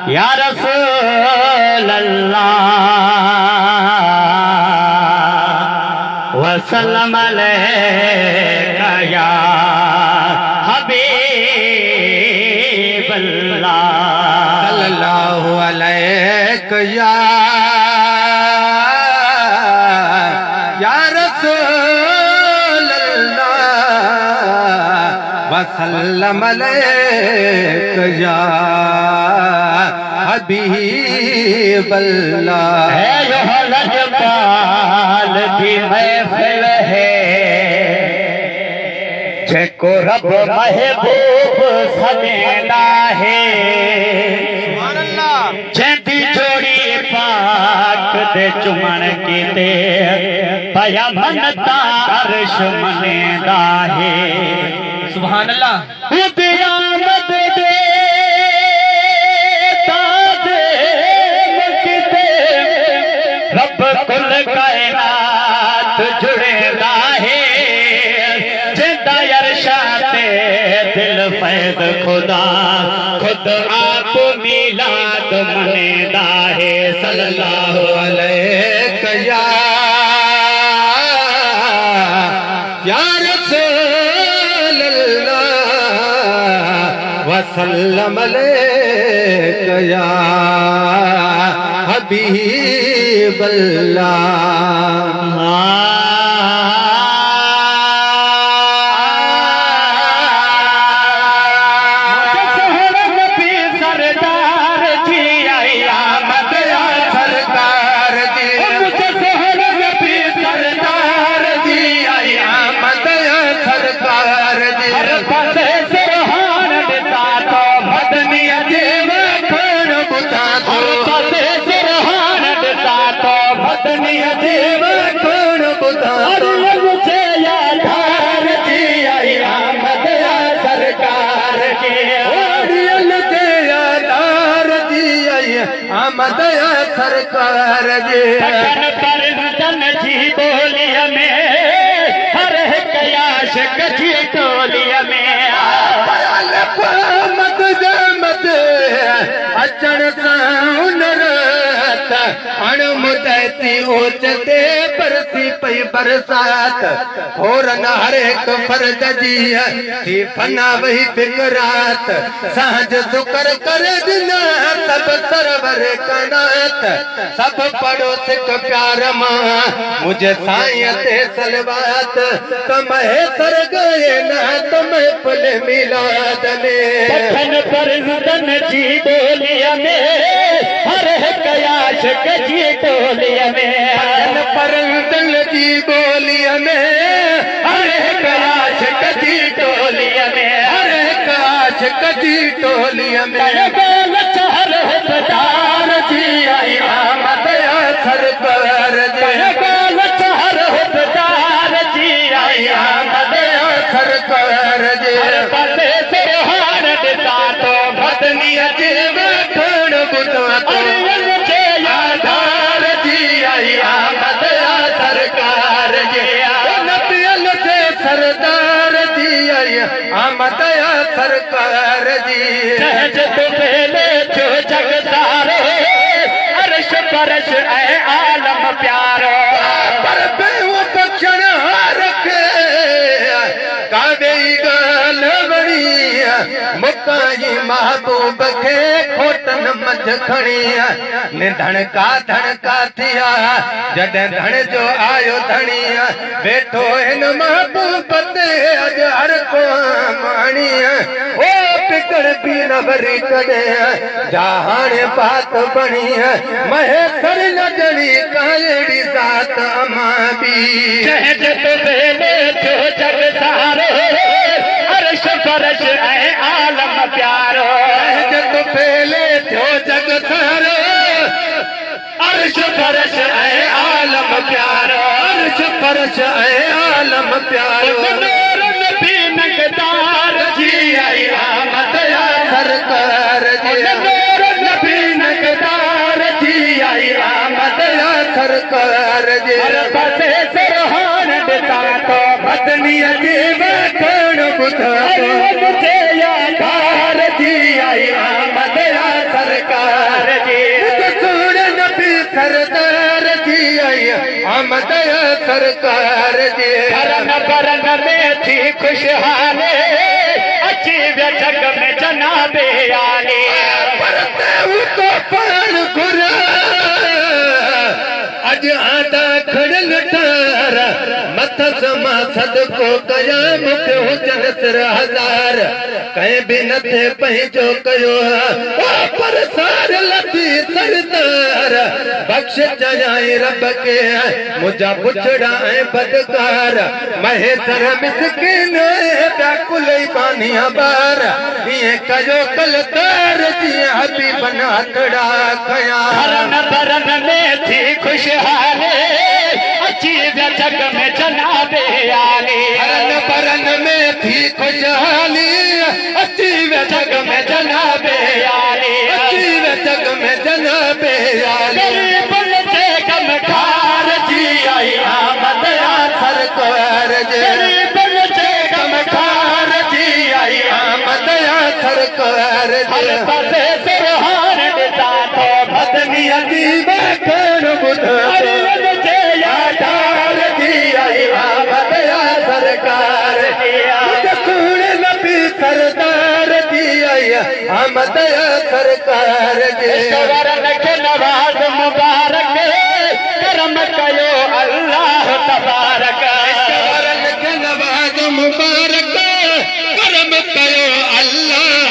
یا رسول اللہ وسلم علیکہ یا حبیب اللہ صلی اللہ علیکہ یا رسول اللہ وسلم علیکہ یا حبیب اللہ ہے یہ لجپال کی محفل ہے جے کو رب محبوب سمیندہ ہے جیندی جوڑی پاک دے چمن کی تے پیا منتا عرش منیندہ ہے سبحان اللہ خود آمد دے رب کل کائنات جڑے ہے جندہ ارشاد دل فیض خدا خود آپ میلاد منیدہ ہے صلی اللہ علیکہ یا رسول اللہ وسلم علیکہ یا حبیب اللہ آمد یا سرکار جی تکن پر وطن جی بولی میں ہر ایک عاشق جی ٹولی میں بیال پامد جامد اچن ساؤن رات ان مدیتی اوچتے برسی پئی برسات ہورن ہر ایک فرد جی تھی فنا وہی فکرات سانج ذکر کر دنا سب سرور کنات سب پڑھو سکھ پیار ماں مجھے سائیت سلوات تمہیں سر گئے نہ تمہیں پل میلاد نے تکن پر وطن جی بولی میں ہر ایک عاشق جی ٹولی میں تکن پر وطن جی بولی میں ہر ایک عاشق جی ٹولی میں ہر ایک عاشق جی ٹولی میں چہر حسدار جی آئی آمد یا سرکار جی چہر حسدار جی آئی آمد یا سرکار جی پتے سرحان دتا تو بدنی عجیب کھڑ بتا تو مجھے یادار جی آئی آمد یا سرکار جی نبیل سے سردار جی آئی آمد یا سرکار جی سہج تو پہلے جو جگ سارے عرش فرش اے عالم پیارو پر بے وہ بخشن رکھے کعبے گال بڑی مکائی محبوب کے کھوٹن مجھ کھڑی دھڑکا دھڑکا تھیا جڈیں دھڑ جو آیو دھڑی بیٹھو ان محبوب تے اج ہر کو مانی او پکڑ بھی نہ بری کڈے جہان بات بنی مہے سر لجڑی کالی ذات اما بھی سہج تو پہلے جو جگ سارے عرش فرش اے عالم پیارو سہج تو پہلے جو جگ سارے عرش فرش اے عالم پیارو عرش فرش اے عالم پیارو نور نبی نقدار جی آئی آمد یا سرکار جی نور نبی نقدار جی آئی آمد یا سرکار جی پتے سرحان دتا تو بدنی عجیب کھڑ मुझे यादार जी आई आमद या सरकार जी सुन नबी सरदार जी आई आमद या सरकार जी भरन भरन में थी खुशहाली अची विया जग में जनाबे आली तो पान घुरा अज आदा खड़न तार मत समा सदको कया मुख हुजन सिर हजार कहीं भी न थे पंहिंजो कयो पर सार लती सरदार बख्श चयाई रब के मुझा पुछड़ा ऐं बदकार महेतर मिसकिन व्याकुल बानिया बार ये कयो कल तार जी हबीब नातड़ा खया भरन भरन में थी खुशहाली अची विया जग में जनाबे आली भरन भरन में थी खुशहाली अची विया जग में जनाबे आली अची वे जग में जनाबे आली गरीबन से कम खार जी आई आमद या सरकार जे गरीबन से कम खार जी आई आमद या सरकार हर जे पासे सुरहान ॾिसां थो बदनी अजीब कर बुधा मुझे यादार जी आई आमद या सरकार सुन नबी सरदार जी आई आमद या सरकार जे ईश्वरन खे नवाज़ मुबारक करम कयो अल्लाह तबारक ईश्वरन खे नवाज़ मुबारक करम कयो अल्लाह